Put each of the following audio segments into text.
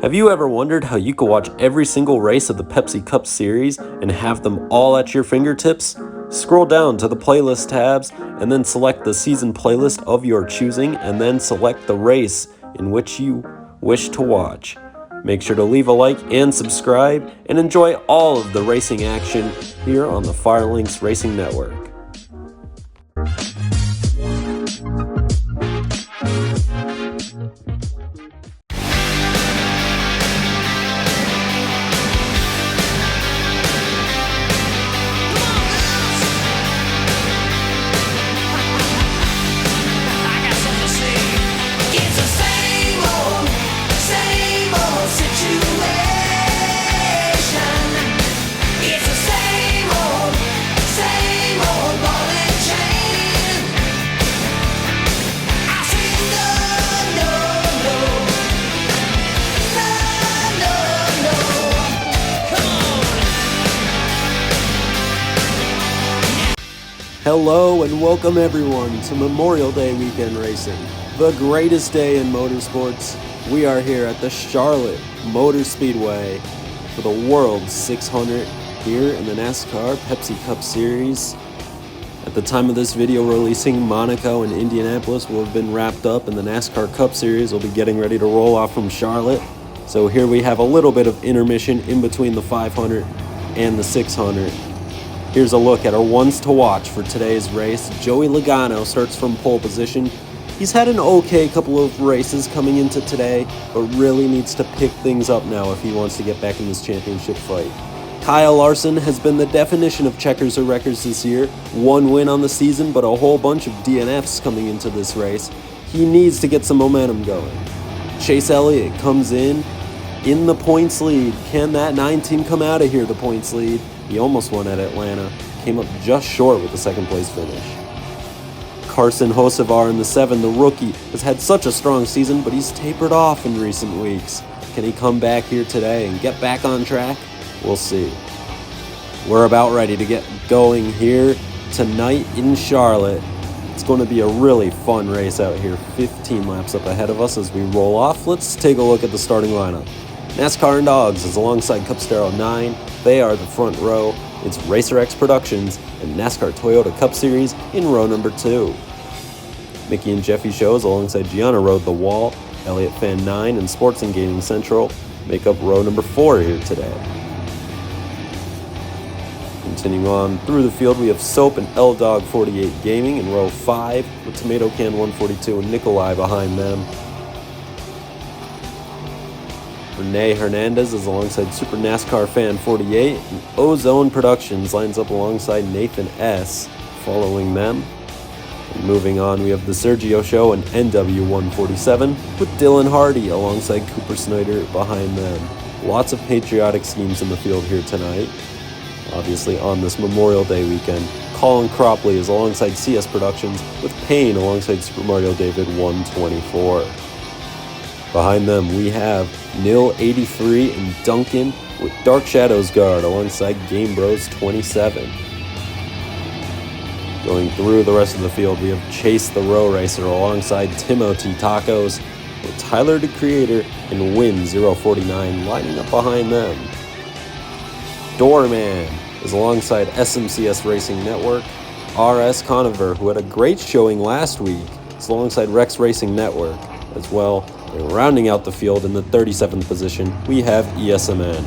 Have you ever wondered how you could watch every single race of the Pepsi Cup Series and have them all at your fingertips? Scroll down to the playlist tabs and then select the season playlist of your choosing and then select the race in which you wish to watch. Make sure to leave a like and subscribe and enjoy all of the racing action here on the FireLynx Racing Network. Hello and welcome everyone to Memorial Day weekend racing, the greatest day in motorsports. We are here at the Charlotte Motor Speedway for the World 600 here in the NASCAR Pepsi Cup Series. At the time of this video releasing, Monaco and Indianapolis will have been wrapped up and the NASCAR Cup Series will be getting ready to roll off from Charlotte. So here we have a little bit of intermission in between the 500 and the 600. Here's a look at our ones to watch for today's race. Joey Logano starts from pole position. He's had an okay couple of races coming into today, but really needs to pick things up now if he wants to get back in this championship fight. Kyle Larson has been the definition of checkers or wreckers this year. One win on the season, but a whole bunch of DNFs coming into this race. He needs to get some momentum going. Chase Elliott comes in the points lead. Can that 9 team come out of here, the points lead? He almost won at Atlanta, came up just short with the second place finish. Carson Hocevar in the 7, the rookie, has had such a strong season, but he's tapered off in recent weeks. Can he come back here today and get back on track? We'll see. We're about ready to get going here tonight in Charlotte. It's going to be a really fun race out here, 15 laps up ahead of us as we roll off. Let's take a look at the starting lineup. NASCAR and Dogs is alongside Cupstero 9. They are the front row. It's RacerX Productions and NASCAR Toyota Cup Series in row number 2. Mickey and Jeffy shows alongside Gianna Road the Wall, Elliott Fan 9 and Sports and Gaming Central make up row number 4 here today. Continuing on through the field, we have Soap and L-Dog 48 Gaming in row 5 with Tomato Can 142 and Nikolai behind them. Renee Hernandez is alongside Super NASCAR Fan 48, and Ozone Productions lines up alongside Nathan S. following them. And moving on, we have the Sergio Show and NW 147 with Dylan Hardy alongside Cooper Snyder behind them. Lots of patriotic schemes in the field here tonight. Obviously on this Memorial Day weekend, Colin Cropley is alongside CS Productions with Payne alongside Super Mario David 124. Behind them, we have Nil 83 and Duncan with Dark Shadows Guard alongside Game Bros 27. Going through the rest of the field, we have Chase the Row Racer alongside Timothy Tacos with Tyler the Creator and Win 049 lining up behind them. Doorman is alongside SMCS Racing Network. RS Conover, who had a great showing last week, is alongside Rex Racing Network as well. And rounding out the field in the 37th position, we have ESMN.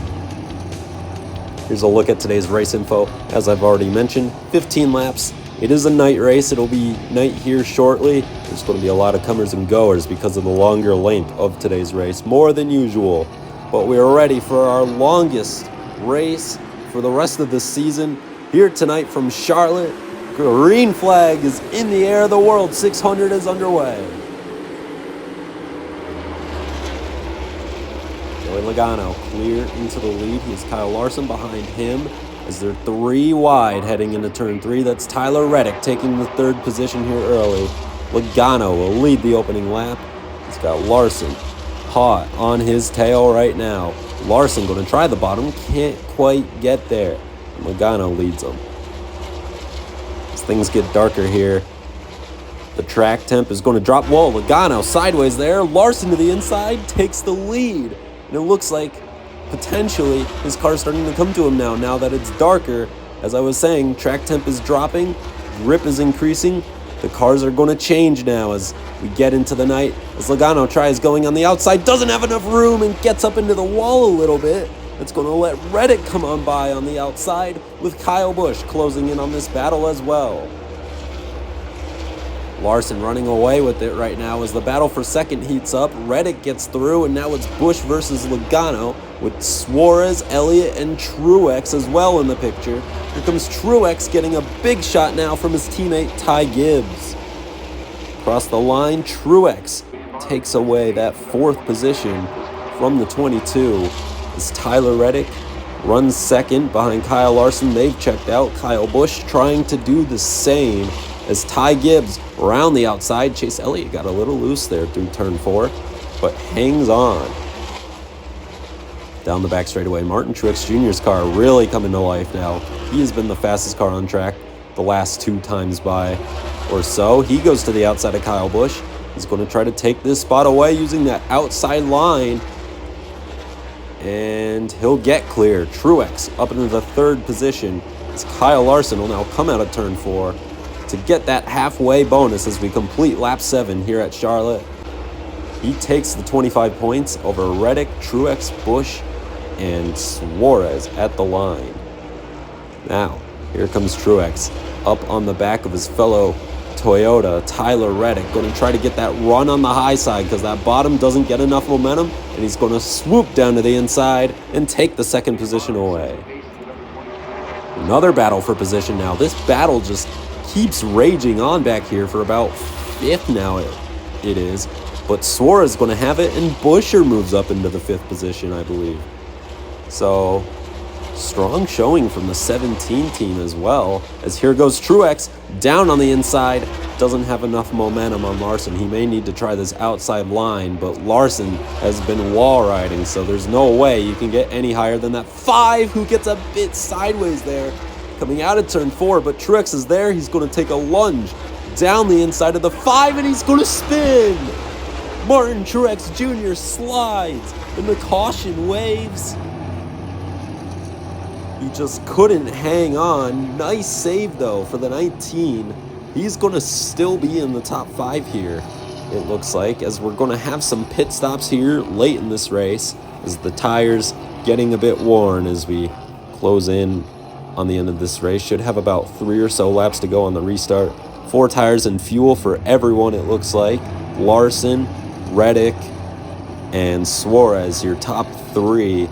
Here's a look at today's race info. As I've already mentioned, 15 laps. It is a night race. It'll be night here shortly. There's going to be a lot of comers and goers because of the longer length of today's race, more than usual. But we're ready for our longest race for the rest of the season. Here tonight from Charlotte, green flag is in the air. The World 600 is underway. Joey Logano clear into the lead. He has Kyle Larson behind him as they're 3 wide heading into turn 3. That's Tyler Reddick taking the 3rd position here early. Logano will lead the opening lap. He's got Larson hot on his tail right now. Larson going to try the bottom, can't quite get there. And Logano leads him. As things get darker here, the track temp is going to drop. Whoa, Logano sideways there. Larson to the inside takes the lead. And it looks like potentially his car's starting to come to him now that it's darker. As I was saying, track temp is dropping, grip is increasing. The cars are going to change now as we get into the night. As Logano tries going on the outside, doesn't have enough room and gets up into the wall a little bit. It's going to let Reddick come on by on the outside, with Kyle Busch closing in on this battle as well. Larson running away with it right now as the battle for second heats up. Reddick gets through, and now it's Busch versus Logano, with Suarez, Elliott, and Truex as well in the picture. Here comes Truex getting a big shot now from his teammate Ty Gibbs. Across the line, Truex takes away that fourth position from the 22 as Tyler Reddick runs second behind Kyle Larson. They've checked out. Kyle Busch trying to do the same as Ty Gibbs around the outside. Chase Elliott got a little loose there through turn 4, but hangs on. Down the back straightaway, Martin Truex Jr.'s car really coming to life now. He has been the fastest car on track the last 2 times by or so. He goes to the outside of Kyle Busch. He's going to try to take this spot away using that outside line. And he'll get clear. Truex up into the 3rd position as Kyle Larson will now come out of turn 4 to get that halfway bonus as we complete lap 7 here at Charlotte. He takes the 25 points over Reddick, Truex, Busch, and Suarez at the line. Now, here comes Truex up on the back of his fellow Toyota, Tyler Reddick, going to try to get that run on the high side because that bottom doesn't get enough momentum, and he's going to swoop down to the inside and take the 2nd position away. Another battle for position now. This battle just keeps raging on back here for about 5th now it is. But Suarez is going to have it, and Buescher moves up into the 5th position, I believe. So, strong showing from the 17 team as well. As here goes Truex, down on the inside. Doesn't have enough momentum on Larson. He may need to try this outside line, but Larson has been wall riding, so there's no way you can get any higher than that 5, who gets a bit sideways there. Coming out of turn 4, but Truex is there. He's going to take a lunge down the inside of the 5, and he's going to spin. Martin Truex Jr. slides, and the caution waves. He just couldn't hang on. Nice save, though, for the 19. He's going to still be in the top 5 here, it looks like, as we're going to have some pit stops here late in this race, as the tires getting a bit worn as we close in on the end of this race. Should have about 3 or so laps to go on the restart. 4 tires and fuel for everyone, it looks like. Larson, Reddick, and Suarez, your top 3,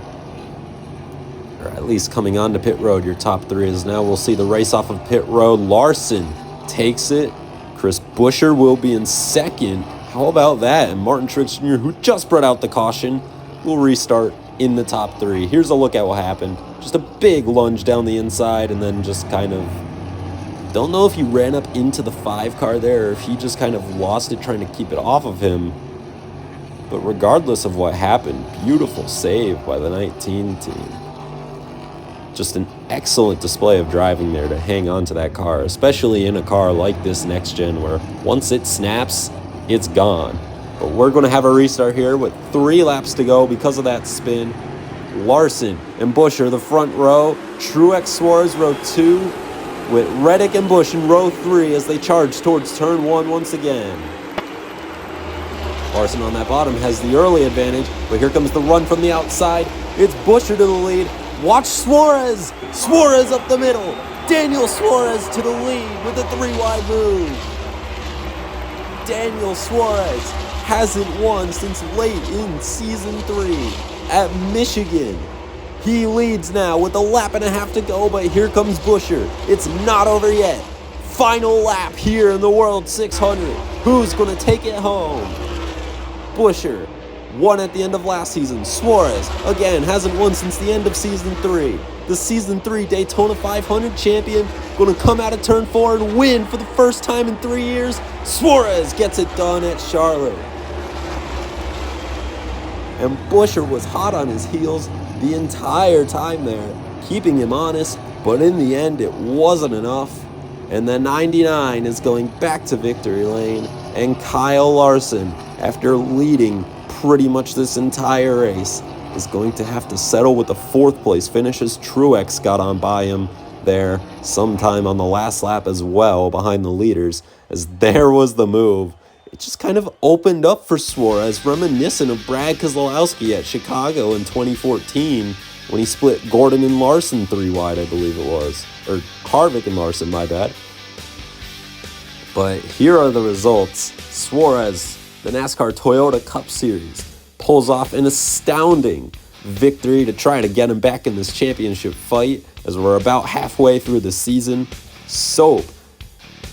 or at least coming onto pit road, your top 3 is now. We'll see the race off of pit road. Larson takes it. Chris Buescher will be in 2nd. How about that? And Martin Truex Jr., who just brought out the caution, will restart in the top 3. Here's a look at what happened. Just a big lunge down the inside, and then just kind of, don't know if he ran up into the 5 car there, or if he just kind of lost it trying to keep it off of him. But regardless of what happened, beautiful save by the 19 team. Just an excellent display of driving there to hang on to that car, especially in a car like this next gen where once it snaps, it's gone. But we're going to have a restart here with 3 laps to go because of that spin. Larson and Buescher the front row. Truex Suarez row 2 with Reddick and Busch in row 3 as they charge towards turn 1 once again. Larson on that bottom has the early advantage, but here comes the run from the outside. It's Buescher to the lead. Watch Suarez! Suarez up the middle. Daniel Suarez to the lead with a 3-wide move. Daniel Suarez hasn't won since late in season 3 at Michigan. He leads now with a lap and a half to go, but here comes Buescher. It's not over yet. Final lap here in the World 600. Who's going to take it home? Buescher won at the end of last season. Suarez, again, hasn't won since the end of Season 3. The Season 3 Daytona 500 champion going to come out of Turn 4 and win for the first time in 3 years. Suarez gets it done at Charlotte. And Buescher was hot on his heels the entire time there, keeping him honest, but in the end it wasn't enough. And the 99 is going back to victory lane, and Kyle Larson, after leading pretty much this entire race, is going to have to settle with the 4th place finish as Truex got on by him there sometime on the last lap as well behind the leaders, as there was the move. It just kind of opened up for Suarez, reminiscent of Brad Keselowski at Chicago in 2014 when he split Gordon and Larson 3 wide, I believe it was. Or Harvick and Larson, my bad. But here are the results. Suarez, the NASCAR Toyota Cup Series, pulls off an astounding victory to try to get him back in this championship fight as we're about halfway through the season. Soap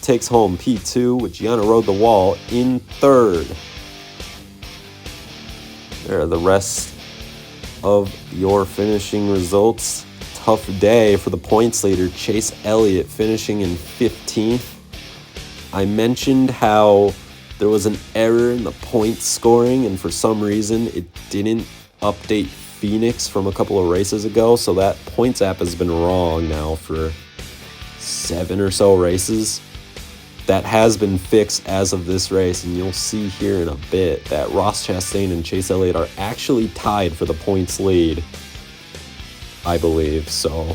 takes home P2 with Gianna Rode the Wall in 3rd. There are the rest of your finishing results. Tough day for the points leader, Chase Elliott, finishing in 15th. I mentioned how there was an error in the points scoring, and for some reason it didn't update Phoenix from a couple of races ago, so that points app has been wrong now for 7 or so races. That has been fixed as of this race, and you'll see here in a bit that Ross Chastain and Chase Elliott are actually tied for the points lead, I believe. So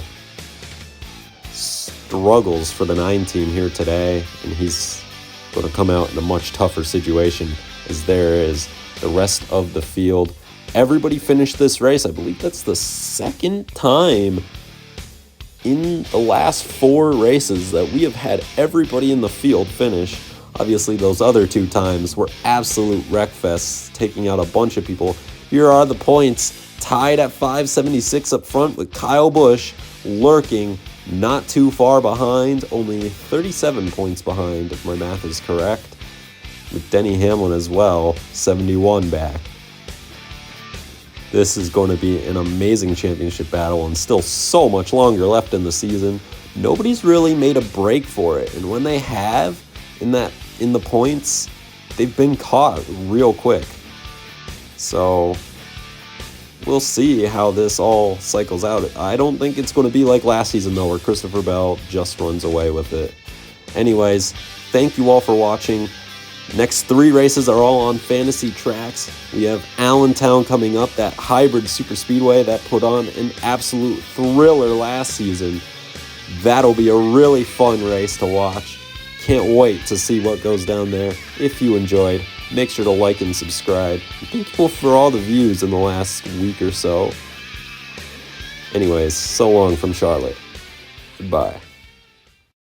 struggles for the 9 team here today, and he's going to come out in a much tougher situation as there is the rest of the field. Everybody finished this race. I believe that's the 2nd time in the last 4 races that we have had everybody in the field finish. Obviously, those other 2 times were absolute wreckfests, taking out a bunch of people. Here are the points, tied at 576 up front with Kyle Busch lurking not too far behind, only 37 points behind, if my math is correct, with Denny Hamlin as well, 71 back. This is going to be an amazing championship battle and still so much longer left in the season. Nobody's really made a break for it, and when they have in the points, they've been caught real quick. So we'll see how this all cycles out. I don't think it's going to be like last season, though, where Christopher Bell just runs away with it. Anyways, thank you all for watching. Next 3 races are all on fantasy tracks. We have Allentown coming up, that hybrid super speedway that put on an absolute thriller last season. That'll be a really fun race to watch. Can't wait to see what goes down there. If you enjoyed, make sure to like and subscribe. Thank you for all the views in the last week or so. Anyways, so long from Charlotte. Goodbye.